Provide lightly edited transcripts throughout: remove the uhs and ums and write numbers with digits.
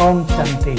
ஓம் சாந்தி.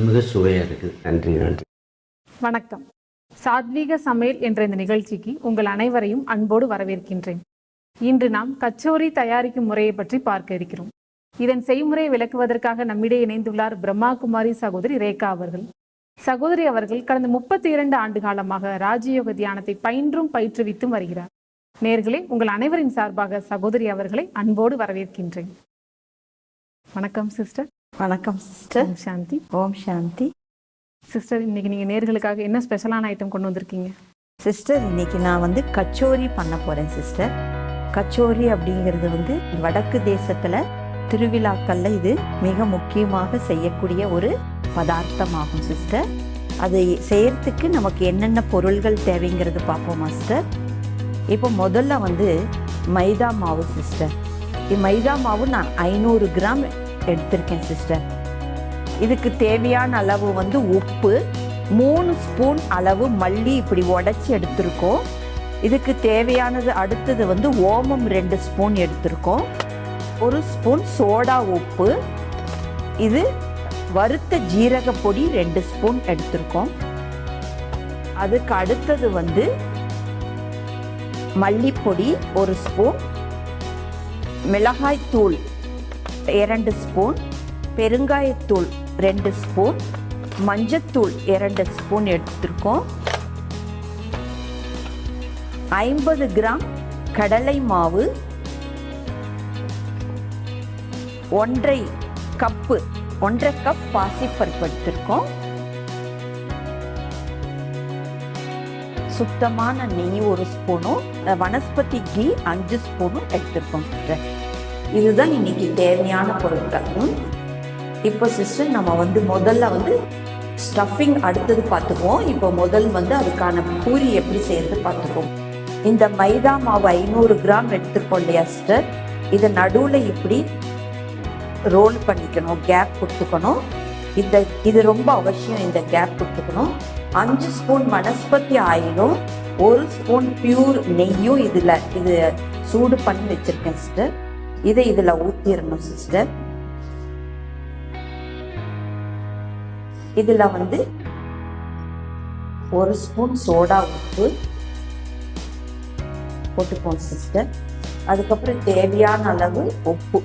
மிக சுவையாக இருக்குது. நன்றி நன்றி. வணக்கம். சாத்வீக சமையல் என்ற இந்த நிகழ்ச்சிக்கு உங்கள் அனைவரையும் அன்போடு வரவேற்கின்றேன். இன்று நாம் கச்சோரி தயாரிக்கும் முறையை பற்றி பார்க்க இருக்கிறோம். இதன் செய்முறையை விளக்குவதற்காக நம்மிடையே இணைந்துள்ளார் பிரம்மா குமாரி சகோதரி ரேகா அவர்கள். சகோதரி அவர்கள் கடந்த 32 ஆண்டு காலமாக ராஜயோக தியானத்தை பயின்றும் பயிற்றுவித்தும் வருகிறார். நேர்களே, உங்கள் அனைவரின் சார்பாக சகோதரி அவர்களை அன்போடு வரவேற்கின்றேன். வணக்கம் சிஸ்டர். வணக்கம் சிஸ்டர். ஓம் சாந்தி. ஓம் சாந்தி. சிஸ்டர், இன்னைக்கு நீங்கள் நேர்களுக்காக என்ன ஸ்பெஷலான ஐட்டம் கொண்டு வந்திருக்கீங்க? சிஸ்டர், இன்னைக்கு நான் கச்சோரி பண்ண போகிறேன் சிஸ்டர். கச்சோரி அப்படிங்கிறது வடக்கு தேசத்தில் திருவிழாக்களில் இது மிக முக்கியமாக செய்யக்கூடிய ஒரு பதார்த்தமாகும் சிஸ்டர். அதை செய்யறதுக்கு நமக்கு என்னென்ன பொருள்கள் தேவைங்கிறது பார்ப்போமா சிஸ்டர்? இப்போ முதல்ல மைதா மாவு சிஸ்டர். மைதா மாவு நான் 500 கிராம் எடுத்திருக்கேன் சிஸ்டர். இதுக்கு தேவையான அளவு உப்பு, 3 ஸ்பூன் அளவு மல்லி இப்படி உடைச்சி எடுத்திருக்கோம். இதுக்கு தேவையானது அடுத்தது ஓமம் 2 ஸ்பூன் எடுத்திருக்கோம். 1 ஸ்பூன் சோடா உப்பு, இது வறுத்த ஜீரக பொடி 2 ஸ்பூன் எடுத்திருக்கோம். அதுக்கு அடுத்தது மல்லிப்பொடி 1 ஸ்பூன், மிளகாய் தூள் 2 ஸ்பூன், பெருங்காயத்தூள் 2 ஸ்பூன், மஞ்சத்தூள் 2 ஸ்பூன் எடுத்திருக்கோம். 50 கிராம் கடலை மாவு, 1.5 கப் பாசிப்பருப்பு எடுத்திருக்கோம். சுத்தமான நெய் 1 ஸ்பூனும், வனஸ்பதி கீ 5 ஸ்பூனும் எடுத்திருக்கோம். இதுதான் இன்னைக்கு தேவையான பொருட்கள். இப்போ சிஸ்டர் நம்ம முதல்ல ஸ்டஃபிங் அடுத்தது பார்த்துக்குவோம். இப்போ முதல் அதுக்கான பூரி எப்படி செய்யறது பார்த்துக்குவோம். இந்த மைதா மாவு 500 கிராம் எடுத்துருக்கோம் இல்லையா சிஸ்டர், இதை நடுவில் இப்படி ரோல் பண்ணிக்கணும், கேப் கொடுத்துக்கணும். இது ரொம்ப அவசியம், இந்த கேப் கொடுத்துக்கணும். 5 ஸ்பூன் வனஸ்பதி ஆயிலும் 1 ஸ்பூன் பியூர் நெய்யும் இது சூடு பண்ணி வச்சிருக்கேன் சிஸ்டர். இதை இதில் ஊற்றிடணும் சிஸ்டர். இதில் 1 ஸ்பூன் சோடா உப்பு போட்டுப்போம் சிஸ்டர். அதுக்கப்புறம் தேவையான அளவு உப்பு,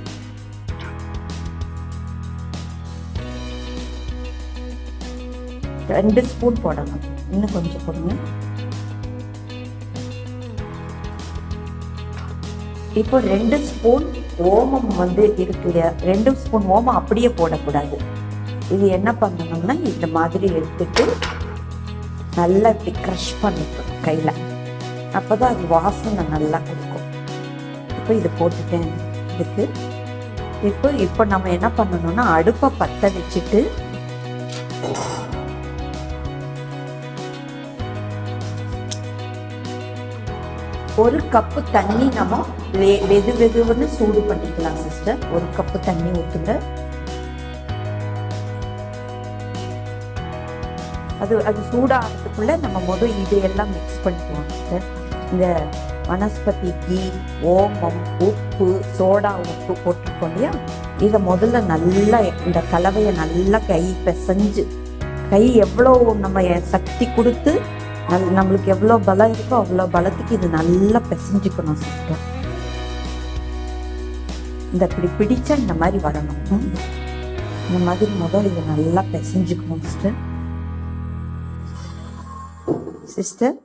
ரெண்டு ஸ்பூன் போடணும். இன்னும் கொஞ்சம் போடுங்க. இப்போ 2 ஸ்பூன் ஓமம் இருக்கு. 2 ஸ்பூன் ஓமம் அப்படியே போடக்கூடாது. இது என்ன பண்ணணும்னா இந்த மாதிரி எடுத்துட்டு நல்லா இப்படி க்ரஷ் பண்ணிக்கணும் கையில். அப்போதான் அது வாசனை நல்லா கொடுக்கும். இப்போ இது போட்டுட்டேன் இதுக்கு. இப்போ நம்ம என்ன பண்ணணும்னா அடுப்பை பற்ற வச்சுட்டு ஒரு கப்பு தண்ணி நம்ம வெதுன்னு சூடு பண்ணிக்கலாம் சிஸ்டர். 1 கப்பு தண்ணி ஊற்றுங்க. அது சூடாகிறதுக்குள்ள நம்ம இதையெல்லாம் மிக்ஸ் பண்ணிக்குவோம் சிஸ்டர். இந்த வனஸ்பதி கீ, ஓமம், உப்பு, சோடா உப்பு போட்டிருக்கோம் இல்லையா, இதை முதல்ல நல்லா இந்த கலவையை நல்லா பிசைஞ்சு எவ்வளோ நம்ம சக்தி கொடுத்து நம்மளுக்கு எவ்வளோ பலம் இருக்கோ அவ்வளோ பலத்துக்கு இது நல்லா பிசைஞ்சுக்கணும் சிஸ்டர். இந்த இப்படி பிடிச்சா இந்த மாதிரி வரணும். இந்த மாதிரி இதை நல்லா பிசைஞ்சுக்கணும் சிஸ்டர். சிஸ்டர்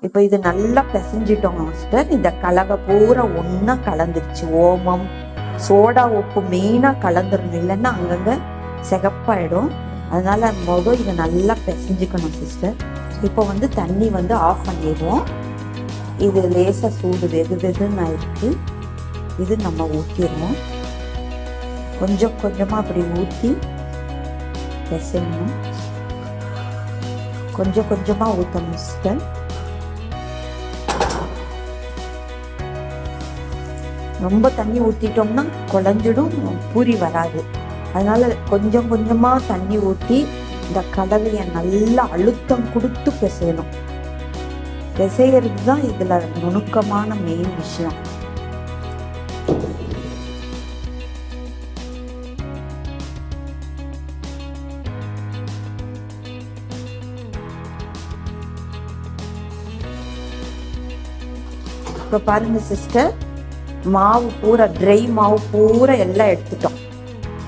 இப்போ இது நல்லா பிசைஞ்சிட்டோம் சிஸ்டர். இந்த கலவை பூரா ஒன்றா கலந்துருச்சு. ஓமம், சோடா உப்பு மெயினாக கலந்துடணும், இல்லைன்னா அங்கங்கே சிகப்பாயிடும். அதனால இதை நல்லா பிசைஞ்சுக்கணும் சிஸ்டர். இப்போ வந்து தண்ணி வந்து ஆஃப் பண்ணிடுவோம். இது லேசாக சூடு வெதுன்னு ஆயிருக்கு. இது நம்ம ஊற்றிடுவோம். கொஞ்சம் கொஞ்சமாக அப்படி ஊற்றி பிசையணும். கொஞ்சம் கொஞ்சமாக ஊற்றணும் சிஸ்டர். ரொம்ப தண்ணி ஊற்றிட்டோம்னா குழஞ்சிடும், பூரி வராது. அதனால கொஞ்சம் கொஞ்சமாக தண்ணி ஊற்றி இந்த கடலையை நல்லா அழுத்தம் கொடுத்து பிசையணும். பிசைகிறது தான் இதில் நுணுக்கமான மெயின் விஷயம். இப்போ பாருங்க சிஸ்டர், மாவு பூரா ட்ரை மாவு பூரா எல்லாம் எடுத்துட்டோம்.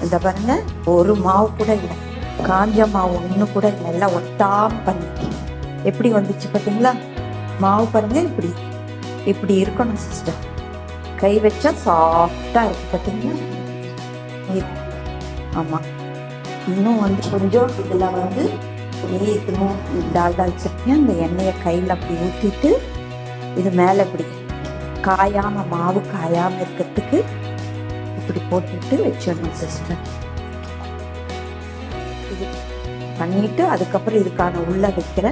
இந்த பாருங்க, ஒரு மாவு கூட இல்லை, காஞ்ச மாவு ஒன்று கூட இல்லை, எல்லாம் ஒட்டாம பண்ணிட்டு எப்படி வந்துச்சு பார்த்தீங்களா? மாவு பாருங்க, இப்படி இப்படி இருக்கணும் சிஸ்டர். கை வச்சா சாஃப்டா இருக்கு பார்த்தீங்களா? ஆமாம். இன்னும் வந்து கொஞ்சம் இதில் வந்து ஏற்றணும். டால்டா வச்சிருக்கேன். அந்த எண்ணெயை கையில் அப்படி ஊற்றிட்டு இது மேலே இப்படி காயாம, மாவு காயாம இருக்கிறதுக்கு இப்படி போட்டுட்டு வச்சிடணும் சிஸ்டர். இது பண்ணிட்டு அதுக்கப்புறம் இதுக்கான உள்ள வைக்கிற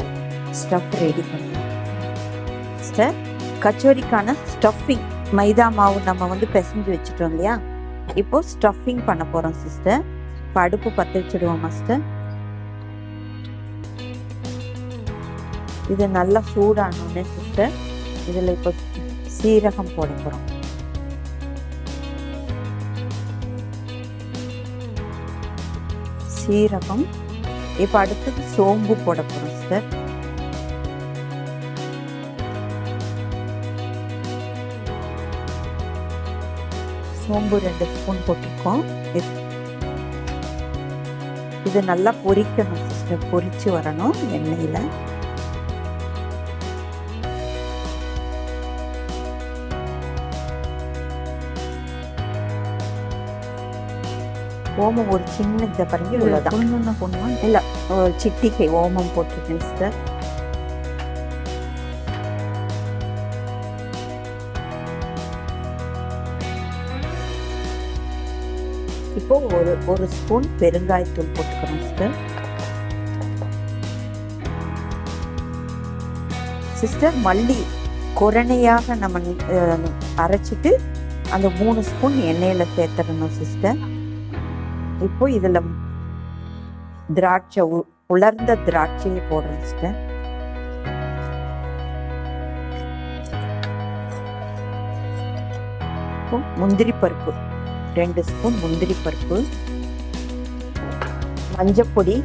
ஸ்டஃப் ரெடி பண்ணணும் சிஸ்டர். கச்சோரிக்கான ஸ்டஃபிங் மைதா மாவு நம்ம வந்து பிசைஞ்சு வச்சுட்டோம் இல்லையா? இப்போ ஸ்டஃபிங் பண்ண போறோம் சிஸ்டர். இப்போ அடுப்பு பற்ற வச்சுடுவோம் மாஸ்டர். இது நல்லா சூடானோடனே சிஸ்டர் இதில் இப்போ சீரகம் போட போகிறோம். சீரகம். இப்போ அடுத்தது சோம்பு போட போகிறோம் சிஸ்டர். சோம்பு 2 ஸ்பூன் போட்டிருக்கோம். இது நல்லா பொரிக்கணும் சிஸ்டர், பொரிச்சு வரணும் எண்ணெயில். ஓமம் ஒரு சின்ன இதை பாருங்க, இவ்வளோதான் போடணும். இல்லை, ஒரு சிட்டிகை ஓமம் போட்டிருக்கேன் சிஸ்டர். இப்போ ஒரு ஸ்பூன் பெருங்காயத்தூள் போட்டுக்கணும் சிஸ்டர். சிஸ்டர் மல்லி குரணையாக நம்ம அரைச்சிட்டு அந்த 3 ஸ்பூன் எண்ணெயில் சேர்த்துடணும் சிஸ்டர். இப்போ இதில் திராட்சை, உலர்ந்த திராட்சையை போடுறேன் சிஸ்டர். இப்போ முந்திரி பருப்பு 2 ஸ்பூன் முந்திரி பருப்பு, மஞ்சப்பொடி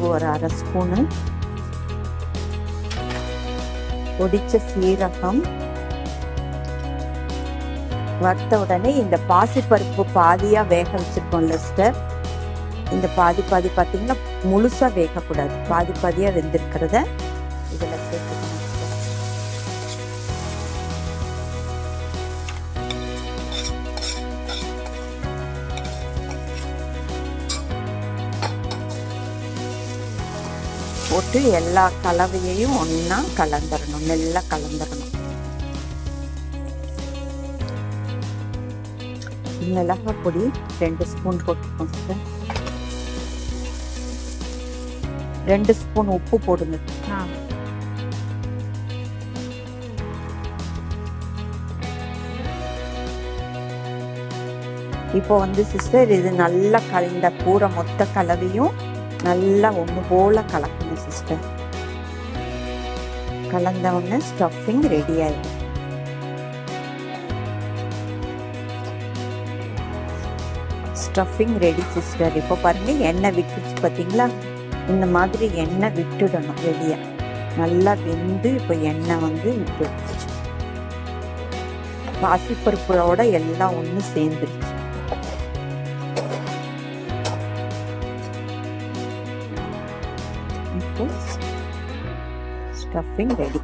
ஒரு 1/2 ஸ்பூனு, பொடிச்ச சீரகம். வறுத்த உடனே இந்த பாசிப்பருப்பு பாதியா வேக வச்சிருக்கோம்ல சிஸ்டர், இந்த பாதி பார்த்தீங்கன்னா முழுசா வேகக்கூடாது, பாதியா வெந்திருக்கிறத இதில் சேர்த்துக்கணும். போட்டு எல்லா கலவையையும் ஒன்றா கலந்துடணும், நல்லா கலந்துடணும். மிளகாய் பொடி 2 ஸ்பூன் போட்டுக்கோங்க சார். 2 ஸ்பூன் உப்பு போடுங்க. இப்போ வந்து சிஸ்டர் இது நல்லா கலந்த பூரா மொத்த கலவையும் நல்லா ஒன்று போல கலக்கணும் சிஸ்டர். கலந்த உடனே ஸ்டஃபிங் ரெடி ஆயிடும். Stuffing ready sister. இப்போ பாருங்க எண்ணெய் விட்டுச்சு பார்த்தீங்களா? இந்த மாதிரி எண்ணெய் விட்டுடணும் வெளியே. நல்லா வெந்து இப்போ எண்ணெய் வந்து விட்டுடுச்சு. பாசிப்பருப்போட எல்லாம் ஒன்று சேர்ந்துருச்சு. இப்போ ஸ்டஃபிங் ரெடி.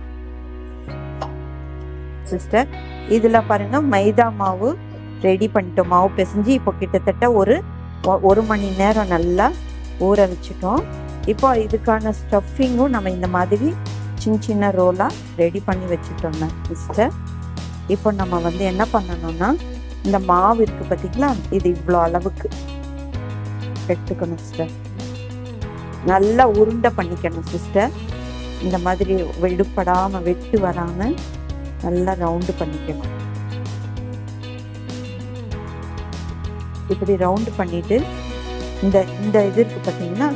சிஸ்டர். இதில் பாருங்க மைதா மாவு ரெடி பண்ணிட்டோம். மாவு பிசைஞ்சு இப்போ கிட்டத்தட்ட ஒரு மணி நேரம் நல்லா ஊற வச்சுட்டோம். இப்போ இதுக்கான ஸ்டஃபிங்கும் நம்ம இந்த மாதிரி சின்ன சின்ன ரோலாக ரெடி பண்ணி வச்சுட்டோம்னா சிஸ்டர். இப்போ நம்ம வந்து என்ன பண்ணணும்னா, இந்த மாவு இருக்குது பார்த்தீங்களா, இது இவ்வளோ அளவுக்கு எடுத்துக்கணும் சிஸ்டர். நல்லா உருண்டை பண்ணிக்கணும் சிஸ்டர். இந்த மாதிரி வெடுப்படாமல் வெட்டு வராமல் நல்லா ரவுண்டு பண்ணிக்கணும். இப்படி ரவுண்டு பண்ணிட்டு இந்த இது இருக்கு பார்த்தீங்கன்னா,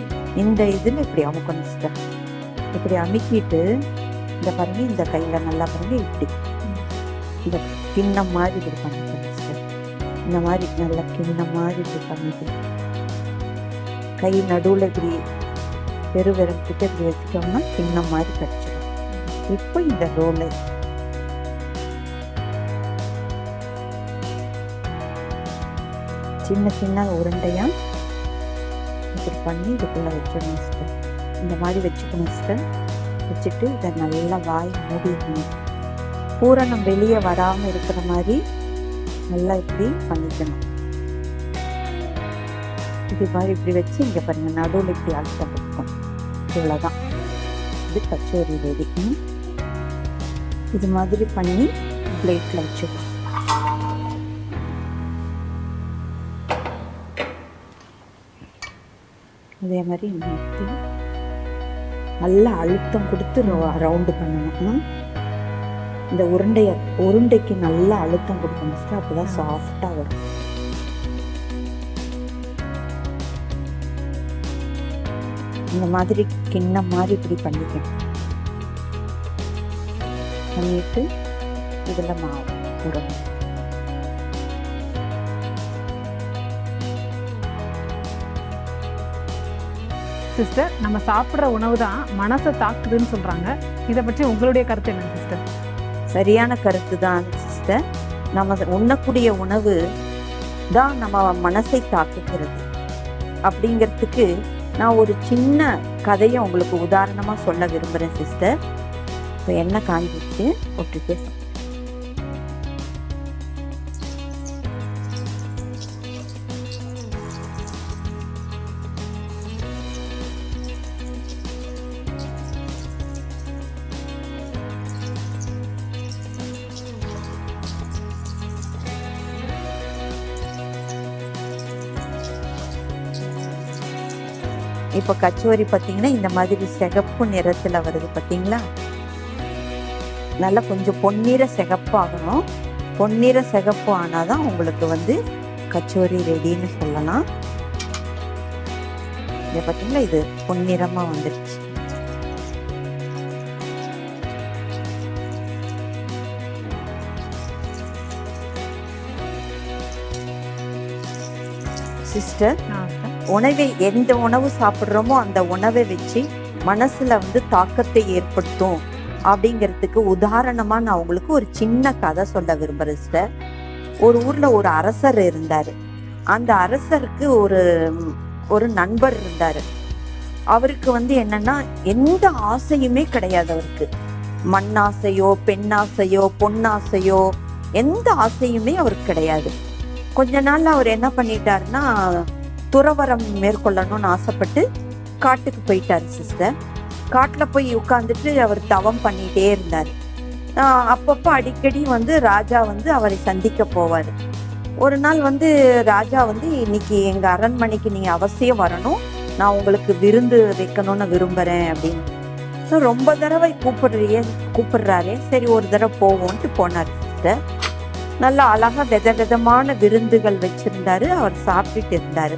இந்த இதில் இப்படி அமுக்கணும் சிஸ்டர். இப்படி அமுக்கிட்டு இந்த பாருங்க, இந்த கையில் நல்லா பாருங்க, இப்படி இந்த கிண்ணம் மாதிரி இப்படி பண்ணிக்கணும் சிஸ்டர். இந்த மாதிரி நல்லா கிண்ணம் மாதிரி இப்படி பண்ணிக்கணும். கை நடுவில் இப்படி பெருவிரக்கிட்ட இப்படி வச்சுட்டோம்னா கிண்ணம் மாதிரி கிடச்சிடும். இப்போ இந்த ரோலை சின்ன சின்ன உருண்டையாக இப்படி பண்ணி இதுக்குள்ளே வச்சிடணும் சிஸ்டர். இந்த மாதிரி வச்சுக்கணும் சிஸ்டர். வச்சுட்டு இதை நல்லா வாய் மூடிடணும். பூரணம் வெளியே வராமல் இருக்கிற மாதிரி நல்லா இப்படி பண்ணிக்கணும். இது மாதிரி இப்படி வச்சு இங்கே பாருங்க, நடுவில் இப்படி அழுத்தம் இருக்கும். இவ்வளோதான், இது கச்சோரி ரெடி. இது மாதிரி பண்ணி பிளேட்டில் வச்சுக்கணும். அதே மாதிரி மாற்றி நல்லா அழுத்தம் கொடுத்து ரவுண்டு பண்ணணும். இந்த உருண்டைக்கு நல்லா அழுத்தம் கொடுக்கணும். அப்போதான் சாஃப்டாக வரும். இந்த மாதிரி கிண்ணம் மாதிரி இப்படி பண்ணிக்கணும். பண்ணிட்டு இதில் மாவு போடணும். சிஸ்டர், நம்ம சாப்பிட்ற உணவு தான் மனசை தாக்குதுன்னு சொல்றாங்க. இதை பற்றி உங்களுடைய கருத்து என்ன சிஸ்டர்? சரியான கருத்து தான் சிஸ்டர். நம்ம உண்ணக்கூடிய உணவு தான் நம்ம மனசை தாக்குகிறது. அப்படிங்கிறதுக்கு நான் ஒரு சின்ன கதையை உங்களுக்கு உதாரணமாக சொல்ல விரும்புகிறேன் சிஸ்டர். இப்போ என்ன காஞ்சிச்சு ஒட்டு பேச. இப்போ கச்சோரி பார்த்தீங்கன்னா இந்த மாதிரி சிகப்பு நிறத்தில் வருது பார்த்தீங்களா. நல்லா கொஞ்சம் பொன்னிற சிகப்பாகணும். பொன்னிற சிகப்பு ஆனால் தான் உங்களுக்கு வந்து கச்சோரி ரெடின்னு சொல்லலாம். இதை பார்த்தீங்களா, இது பொன்னிறமாக வந்துடுச்சு. சிஸ்டர், எந்த உணவு சாப்பிட்றோமோ அந்த உணவை வச்சு மனசுல வந்து தாக்கத்தை ஏற்படுத்தும் அப்படிங்கிறதுக்கு உதாரணமா நான் உங்களுக்கு ஒரு சின்ன கதை சொல்ல விரும்புறேன் சிஸ்டர். ஒரு ஊர்ல ஒரு அரசர் இருந்தாரு. அந்த அரசருக்கு ஒரு நண்பர் இருந்தாரு. அவருக்கு வந்து என்னன்னா எந்த ஆசையுமே கிடையாது. அவருக்கு மண்ணாசையோ பெண்ணாசையோ பொன்னாசையோ எந்த ஆசையுமே அவருக்கு கிடையாது. கொஞ்ச நாள் அவர் என்ன பண்ணிட்டாருன்னா, துறவரம் மேற்கொள்ளணும்னு ஆசைப்பட்டு காட்டுக்கு போயிட்டாரு சிஸ்டர். காட்டில் போய் உட்காந்துட்டு அவர் தவம் பண்ணிகிட்டே இருந்தார். அப்பப்போ அடிக்கடி வந்து ராஜா வந்து அவரை சந்திக்க போவார். ஒரு நாள் வந்து ராஜா வந்து, இன்னைக்கு எங்கள் அரண்மனைக்கு நீங்கள் அவசியம் வரணும், நான் உங்களுக்கு விருந்து வைக்கணும்னு விரும்புகிறேன் அப்படின்னு. ஸோ ரொம்ப தடவை கூப்பிடுறாரே, சரி ஒரு தடவை போவோன்ட்டு போனார் சிஸ்டர். நல்லா அழகாக விதமான விருந்துகள் வச்சுருந்தாரு. அவர் சாப்பிட்டுட்டு இருந்தார்.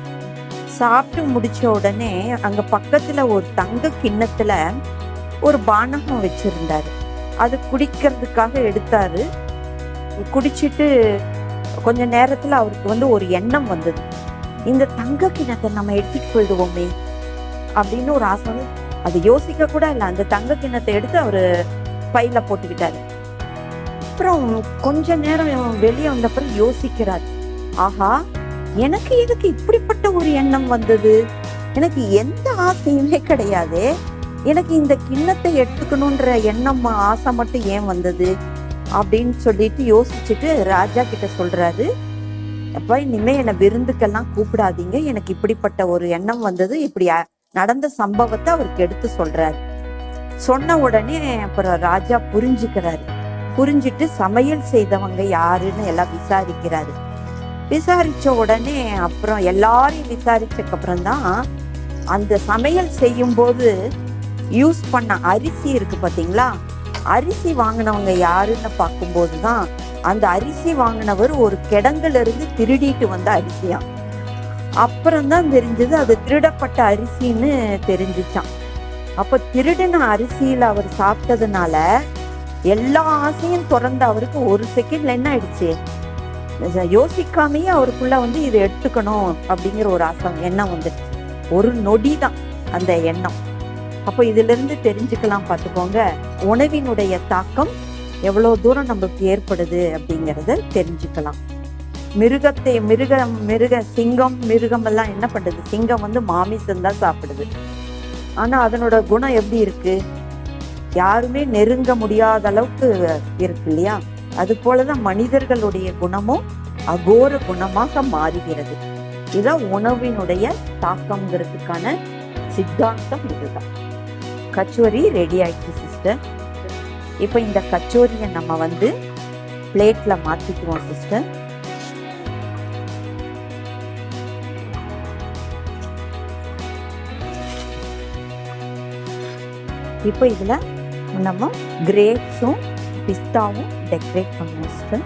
சாப்பிட்டு முடிச்ச உடனே அங்கே பக்கத்தில் ஒரு தங்க கிண்ணத்தில் ஒரு பானகம் வச்சுருந்தாரு. அது குடிக்கிறதுக்காக எடுத்தாரு. குடிச்சிட்டு கொஞ்ச நேரத்தில் அவருக்கு வந்து ஒரு எண்ணம் வந்தது, இந்த தங்க கிண்ணத்தை நம்ம எடுத்துட்டு போயிடுவோமே அப்படின்னு ஒரு ஆசை. அது யோசிக்க கூட இல்லை, அந்த தங்க கிண்ணத்தை எடுத்து அவர் பையில போட்டுக்கிட்டாரு. அப்புறம் கொஞ்ச நேரம் வெளியே வந்தப்பறம் யோசிக்கிறார், ஆஹா எனக்கு எதுக்கு இப்படிப்பட்ட ஒரு எண்ணம் வந்தது? எனக்கு எந்த ஆசையுமே கிடையாது. எனக்கு இந்த கிண்ணத்தை எடுத்துக்கணுன்ற எண்ணம் ஆசை மட்டும் ஏன் வந்தது? அப்படின்னு சொல்லிட்டு யோசிச்சுட்டு ராஜா கிட்ட சொல்றாரு, அப்பா இனிமே என்னை விருந்துக்கெல்லாம் கூப்பிடாதீங்க, எனக்கு இப்படிப்பட்ட ஒரு எண்ணம் வந்தது. இப்படி நடந்த சம்பவத்தை அவருக்கு எடுத்து சொல்றாரு. சொன்ன உடனே அப்புறம் ராஜா புரிஞ்சுக்கிறாரு. புரிஞ்சுட்டு சமையல் செய்தவங்க யாருன்னு எல்லாம் விசாரிக்கிறாரு. விசாரிச்ச உடனே அப்புறம் எல்லாரையும் விசாரிச்சக்கு அப்புறம் தான் அந்த சமையல் செய்யும் போது யூஸ் பண்ண அரிசி இருக்கு பாத்தீங்களா, அரிசி வாங்கினவங்க யாருன்னு பார்க்கும்போது தான் அந்த அரிசி வாங்கினவர் ஒரு கிடங்குல இருந்து திருடிட்டு வந்த அரிசியா. அப்புறம்தான் தெரிஞ்சது அது திருடப்பட்ட அரிசின்னு தெரிஞ்சுச்சான். அப்ப திருடின அரிசியில அவர் சாப்பிட்டதுனால எல்லா ஆசையும் திறந்து அவருக்கு ஒரு செகண்ட்ல என்ன ஆயிடுச்சு, யோசிக்காமையே அவருக்குள்ள இதை எடுத்துக்கணும் அப்படிங்கிற ஒரு ஆசை எண்ணம் வந்துடுச்சு. ஒரு நொடி தான் அந்த எண்ணம். அப்போ இதுல இருந்து தெரிஞ்சுக்கலாம் பார்த்துக்கோங்க, உணவினுடைய தாக்கம் எவ்வளவு தூரம் நமக்கு ஏற்படுது அப்படிங்கிறத தெரிஞ்சுக்கலாம். சிங்கம் மிருகம் எல்லாம் என்ன பண்ணுது, சிங்கம் மாமிசம் தான் சாப்பிடுது. ஆனா அதனோட குணம் எப்படி இருக்கு, யாருமே நெருங்க முடியாத அளவுக்கு இருக்கு இல்லையா. அது போலதான் மனிதர்களுடைய குணமும் அகோர குணமாக மாறுகிறது. இதுதான் உணவினுடைய தாக்கம்ங்கிறதுக்கான சித்தாந்தம். இதுதான் கச்சோரி ரெடி ஆயிடுச்சு சிஸ்டர். இப்போ இந்த கச்சோரியை நம்ம பிளேட்ல மாத்திக்குவோம் சிஸ்டர். இப்போ இதுல நம்ம கிரேப்ஸும் பிஸ்தாவும் டெக்கரேட் பண்ணுவோம் சிஸ்டர்.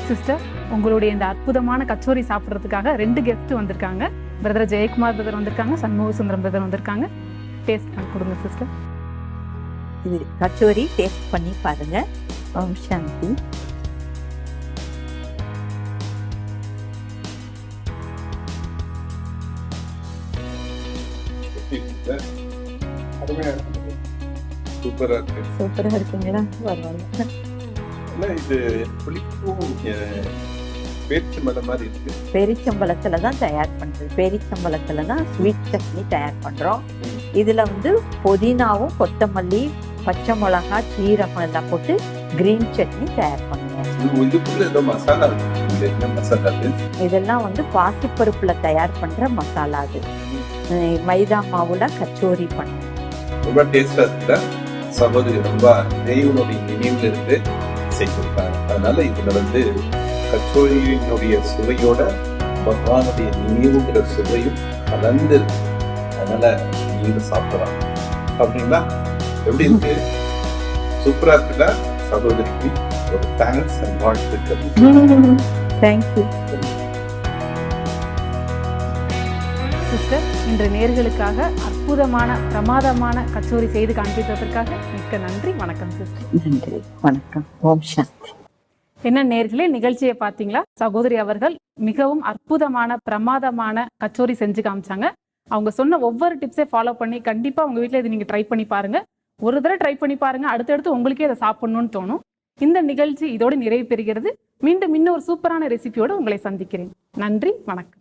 சிஸ்டர், உங்களுடைய இந்த அற்புதமான கச்சோரி சாப்பிட்றதுக்காக 2 கெஸ்ட் வந்திருக்காங்க. பிரதர் ஜெயக்குமார் பிரதர் வந்திருக்காங்க, சண்முக சுந்தரம் பிரதர் வந்திருக்காங்க. டேஸ்ட் பண்ணி கொடுங்க சிஸ்டர். இது கச்சோரி டேஸ்ட் பண்ணி பாருங்க. ஓம் சாந்தி. சூப்பரா இருக்குங்களா? பரவாயில்ல. இது புளிப்பும் பேரிச்சம்பழம் மாதிரி இருக்கு. பேரிச்சம்பழத்துல தான் தயார் பண்றது. பேரிச்சம்பழத்துல தான் ஸ்வீட் சட்னி தயார் பண்றோம். இதுல புதினாவும் கொத்தமல்லி பச்சை மிளகா சீரகம் எல்லாம் போட்டு கிரீன் சட்னி தயார் பண்ணுவோம். இதுக்குள்ள ஏதோ மசாலா இருக்கு. என்ன மசாலா இது? இதெல்லாம் பாசிப்பருப்புல தயார் பண்ற மசாலா. அது மைதா மாவுல கச்சோரி பண்ணுவோம். ரொம்ப டேஸ்டா இருக்குல்ல? சகோதரி ரொம்ப தெய்வனுடைய நினைவுல இருந்து செய்திருக்காங்க. அதனால இதுல கச்சோரியினுடைய சுவையோட பகவானுடைய நினைவுங்கிற சுவையும் கலந்து இருக்கு. அதனால நீங்க சாப்பிடலாம். அப்படின்னா எப்படி இருக்கு? சூப்பரா இருக்குல்ல? சகோதரிக்கு ஒரு தேங்க்ஸ் அண்ட் வாழ்த்துக்கள். Thank you sister. இன்று நேயர்களுக்காக அற்புதமான பிரமாதமான கச்சோரி செய்து காண்பித்ததற்காக மிக்க நன்றி. வணக்கம் சிஸ்டர். நன்றி, வணக்கம். ஓம் சாந்தி. என்ன நேயர்களே, நிகழ்ச்சியை பார்த்தீங்களா? சகோதரி அவர்கள் மிகவும் அற்புதமான பிரமாதமான கச்சோரி செஞ்சு காமிச்சாங்க. அவங்க சொன்ன ஒவ்வொரு டிப்ஸை ஃபாலோ பண்ணி கண்டிப்பா உங்க வீட்டில் இதை நீங்க ட்ரை பண்ணி பாருங்க. ஒரு தடவை ட்ரை பண்ணி பாருங்க, அடுத்தடுத்து உங்களுக்கே அதை சாப்பிடணும்னு தோணும். இந்த நிகழ்ச்சி இதோடு நிறைவு பெறுகிறது. மீண்டும் இன்னொரு சூப்பரான ரெசிபியோடு உங்களை சந்திக்கிறேன். நன்றி, வணக்கம்.